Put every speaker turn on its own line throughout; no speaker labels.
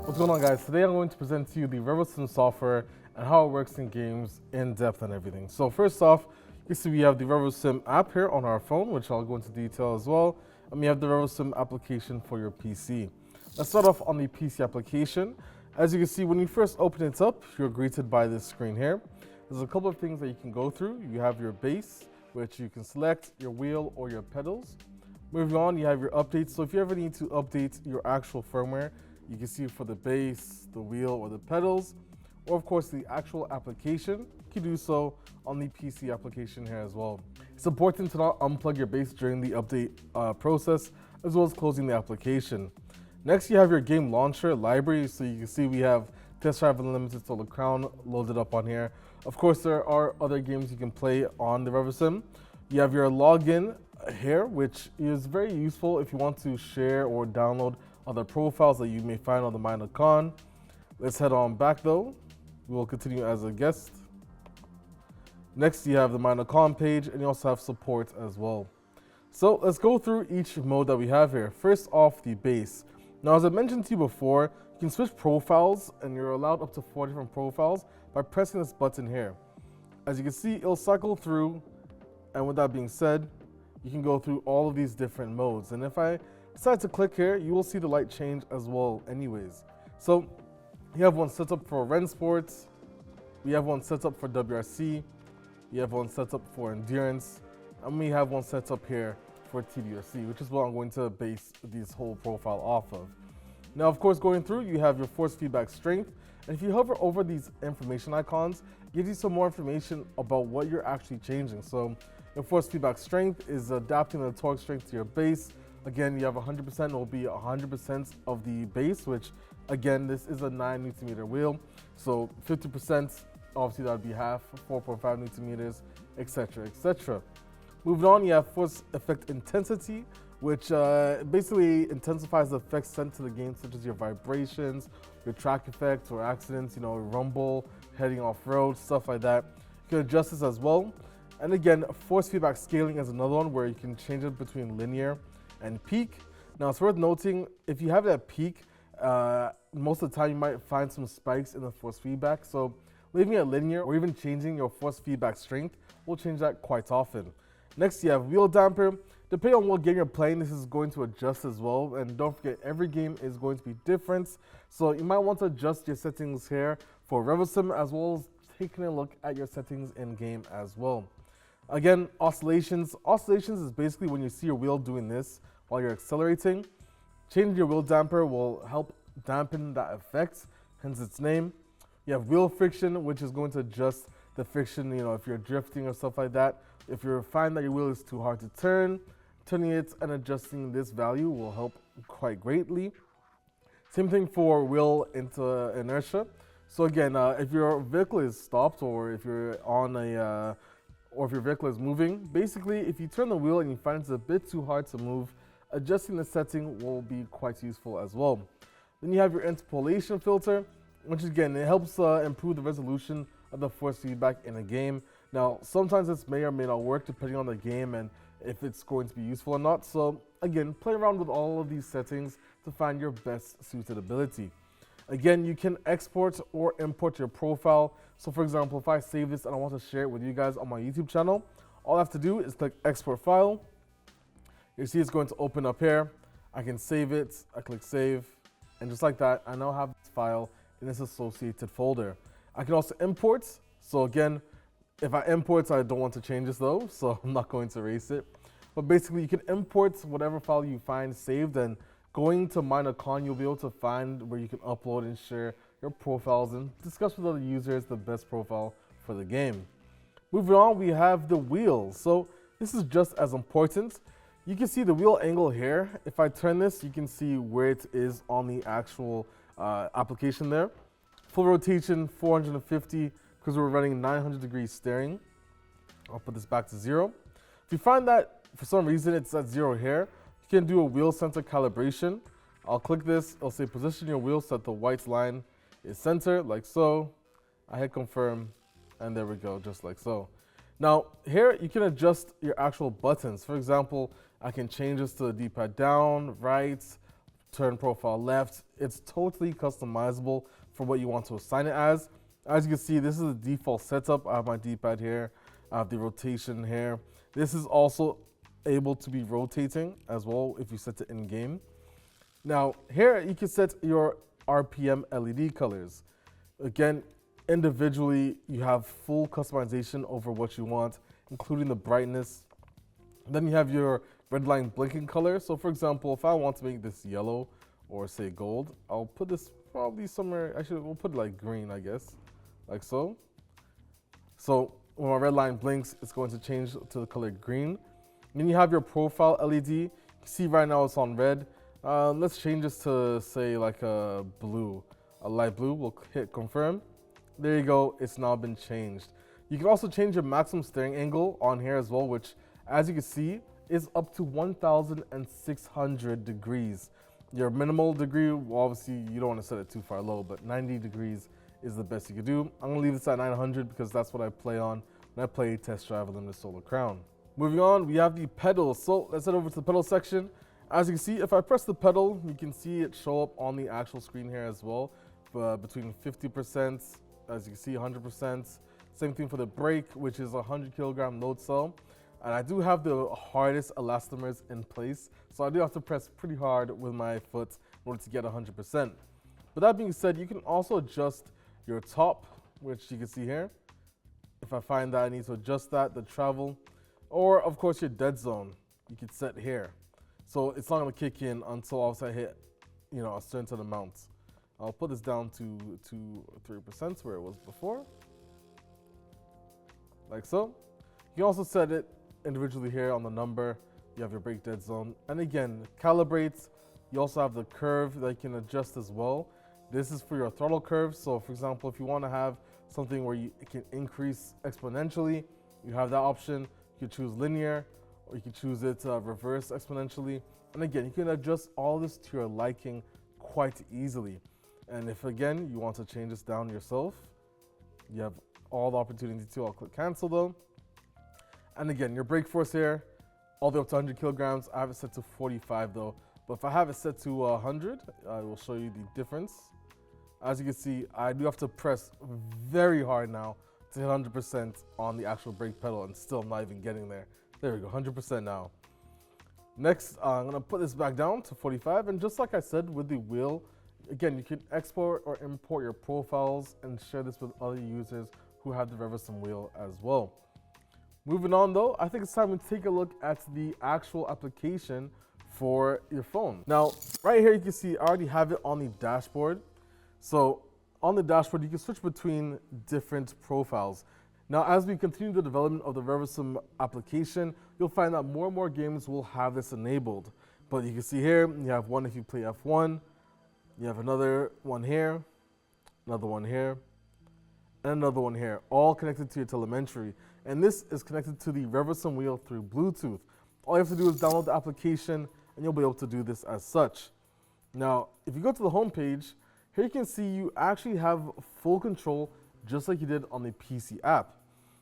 What's going on, guys? Today I'm going to present to you the Revosim software and how it works in games in depth and everything. So first off, you see we have the Revosim app here on our phone, which I'll go into detail as well. And we have the Revosim application for your PC. Let's start off on the PC application. As you can see, when you first open it up, you're greeted by this screen here. There's a couple of things that you can go through. You have your base, which you can select, your wheel or your pedals. Moving on, you have your updates. So if you ever need to update your actual firmware, you can see for the base, the wheel, or the pedals, or of course the actual application. You can do so on the PC application here as well. It's important to not unplug your base during the update process, as well as closing the application. Next, you have your game launcher library. So you can see we have Test Drive Unlimited Solar Crown loaded up on here. Of course, there are other games you can play on the Revosim. You have your login here, which is very useful if you want to share or download other profiles that you may find on the NACON. Let's head on back though. We will continue as a guest. Next, you have the NACON page, and you also have support as well. So let's go through each mode that we have here. First off, the base. Now, as I mentioned to you before, you can switch profiles, and you're allowed up to 4 different profiles by pressing this button here. As you can see, it'll cycle through, and with that being said, you can go through all of these different modes. And if I decide to click here, you will see the light change as well anyways. So you have one set up for Ren Sports, we have one set up for WRC, you have one set up for Endurance, and we have one set up here for TDRC, which is what I'm going to base this whole profile off of. Now, of course, going through, you have your force feedback strength, and if you hover over these information icons, it gives you some more information about what you're actually changing. So your force feedback strength is adapting the torque strength to your base. Again, you have 100% will be 100% of the base, which again, this is a 9 Newton meter wheel. So 50%, obviously that would be half, 4.5 Newton meters, etc., etc. Moving on, you have force effect intensity, which basically intensifies the effects sent to the game, such as your vibrations, your track effects or accidents, rumble, heading off road, stuff like that. You can adjust this as well. And again, force feedback scaling is another one where you can change it between linear and peak. Now, it's worth noting, if you have that peak, most of the time you might find some spikes in the force feedback. So leaving it linear or even changing your force feedback strength will change that quite often. Next, you have wheel damper. Depending on what game you're playing, this is going to adjust as well. And don't forget, every game is going to be different. So you might want to adjust your settings here for Revosim, as well as taking a look at your settings in game as well. Again, oscillations. Oscillations is basically when you see your wheel doing this while you're accelerating. Changing your wheel damper will help dampen that effect, hence its name. You have wheel friction, which is going to adjust the friction, if you're drifting or stuff like that. If you find that your wheel is too hard to turn, turning it and adjusting this value will help quite greatly. Same thing for wheel into inertia. So again, if your vehicle is stopped or if you're on or if your vehicle is moving, basically if you turn the wheel and you find it's a bit too hard to move, adjusting the setting will be quite useful as well. Then you have your interpolation filter, which again, it helps improve the resolution of the force feedback in a game. Now, sometimes this may or may not work depending on the game and if it's going to be useful or not. So again, play around with all of these settings to find your best suited ability. Again, you can export or import your profile. So for example, if I save this and I want to share it with you guys on my YouTube channel, all I have to do is click export file. You see it's going to open up here. I can save it, I click save, and just like that, I now have this file in this associated folder. I can also import. So again, if I import, I don't want to change this though, so I'm not going to erase it. But basically, you can import whatever file you find saved, and going to NACON, you'll be able to find where you can upload and share your profiles and discuss with other users the best profile for the game. Moving on, we have the wheel. So this is just as important. You can see the wheel angle here. If I turn this, you can see where it is on the actual application there. Full rotation, 450, because we're running 900 degrees steering. I'll put this back to 0. If you find that for some reason it's at 0 here, you can do a wheel center calibration. I'll click this, it'll say position your wheel so that the white line is center, like so. I hit confirm, and there we go, just like so. Now, here you can adjust your actual buttons. For example, I can change this to the D-pad down, right, turn profile left. It's totally customizable for what you want to assign it as. As you can see, this is the default setup. I have my D-pad here. I have the rotation here. This is also able to be rotating as well if you set it in game. Now here you can set your RPM LED colors. Again, individually you have full customization over what you want, including the brightness. Then you have your red line blinking color. So for example, if I want to make this yellow or say gold, I'll put this probably somewhere, actually we'll put it like green, I guess, like so. So when my red line blinks, it's going to change to the color green. Then you have your profile LED. You see right now it's on red. Let's change this to say like a blue, a light blue. We'll hit confirm. There you go, it's now been changed. You can also change your maximum steering angle on here as well, which as you can see is up to 1,600 degrees. Your minimal degree, well, obviously you don't want to set it too far low, but 90 degrees is the best you can do. I'm gonna leave this at 900 because that's what I play on when I play test drive in the Solar Crown. Moving on, we have the pedals. So let's head over to the pedal section. As you can see, if I press the pedal, you can see it show up on the actual screen here as well. Between 50%, as you can see, 100%. Same thing for the brake, which is a 100 kilogram load cell. And I do have the hardest elastomers in place, so I do have to press pretty hard with my foot in order to get 100%. But that being said, you can also adjust your top, which you can see here. If I find that I need to adjust that, the travel, or of course your dead zone, you can set here. So it's not gonna kick in until also I hit, a certain amount. I'll put this down to 3% where it was before, like so. You can also set it individually here on the number. You have your brake dead zone, and again, calibrate. You also have the curve that you can adjust as well. This is for your throttle curve. So for example, if you want to have something where it can increase exponentially, you have that option. You can choose linear, or you can choose it reverse exponentially. And again, you can adjust all this to your liking quite easily. And if again you want to change this down yourself, you have all the opportunity to. I'll click cancel though. And again, your brake force here, all the way up to 100 kilograms. I have it set to 45 though. But if I have it set to 100, I will show you the difference. As you can see, I do have to press very hard now to hit 100% on the actual brake pedal, and still I'm not even getting there. There we go, 100% now. Next, I'm gonna put this back down to 45, and just like I said with the wheel, again, you can export or import your profiles and share this with other users who have the Revosim wheel as well. Moving on though, I think it's time to take a look at the actual application for your phone. Now, right here you can see I already have it on the dashboard. So on the dashboard, you can switch between different profiles. Now, as we continue the development of the Revosim application, you'll find that more and more games will have this enabled. But you can see here, you have one if you play F1, you have another one here, another one here, and another one here, all connected to your telemetry. And this is connected to the Revosim wheel through Bluetooth. All you have to do is download the application, and you'll be able to do this as such. Now, if you go to the home page, here you can see you actually have full control just like you did on the PC app.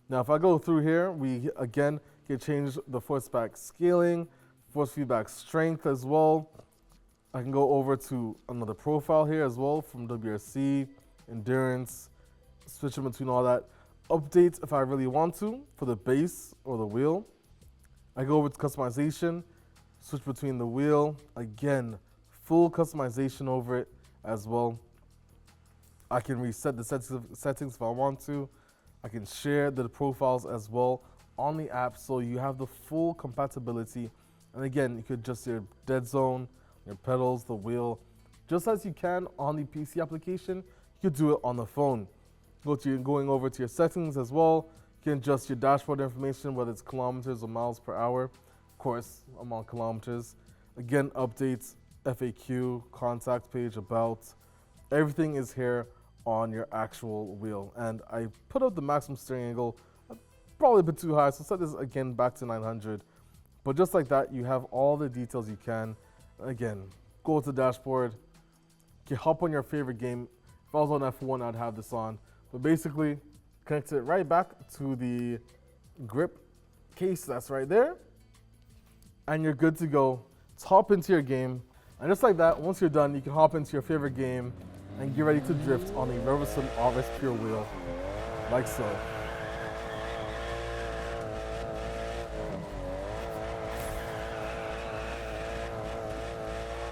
Now, if I go through here, we again can change the force feedback scaling, force feedback strength as well. I can go over to another profile here as well from WRC, endurance, switching between all that. Updates if I really want to for the base or the wheel. I go over to customization, switch between the wheel. Again, full customization over it as well. I can reset the settings if I want to. I can share the profiles as well on the app, so you have the full compatibility. And again, you could adjust your dead zone, your pedals, the wheel, just as you can on the PC application. You could do it on the phone. Going over to your settings as well. You can adjust your dashboard information, whether it's kilometers or miles per hour. Of course, I'm on kilometers. Again, updates, FAQ, contact page, about. Everything is here on your actual wheel. And I put up the maximum steering angle, probably a bit too high, so set this again back to 900. But just like that, you have all the details you can. Again, go to the dashboard, you can hop on your favorite game. If I was on F1, I'd have this on. But basically, connect it right back to the grip case that's right there, and you're good to go. Hop into your game. And just like that, once you're done, you can hop into your favorite game and get ready to drift on a Revosim RS Pure wheel, like so.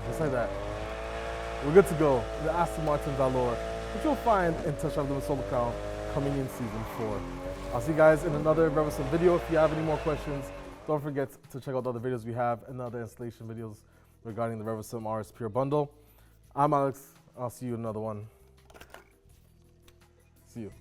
Just like that. We're good to go. The Aston Martin Valor, which you'll find in Test Drive Limit Solo Crown coming in Season 4. I'll see you guys in another Revosim video. If you have any more questions, don't forget to check out the other videos we have and other installation videos regarding the Revosim RS Pure Bundle. I'm Alex. I'll see you in another one. See you.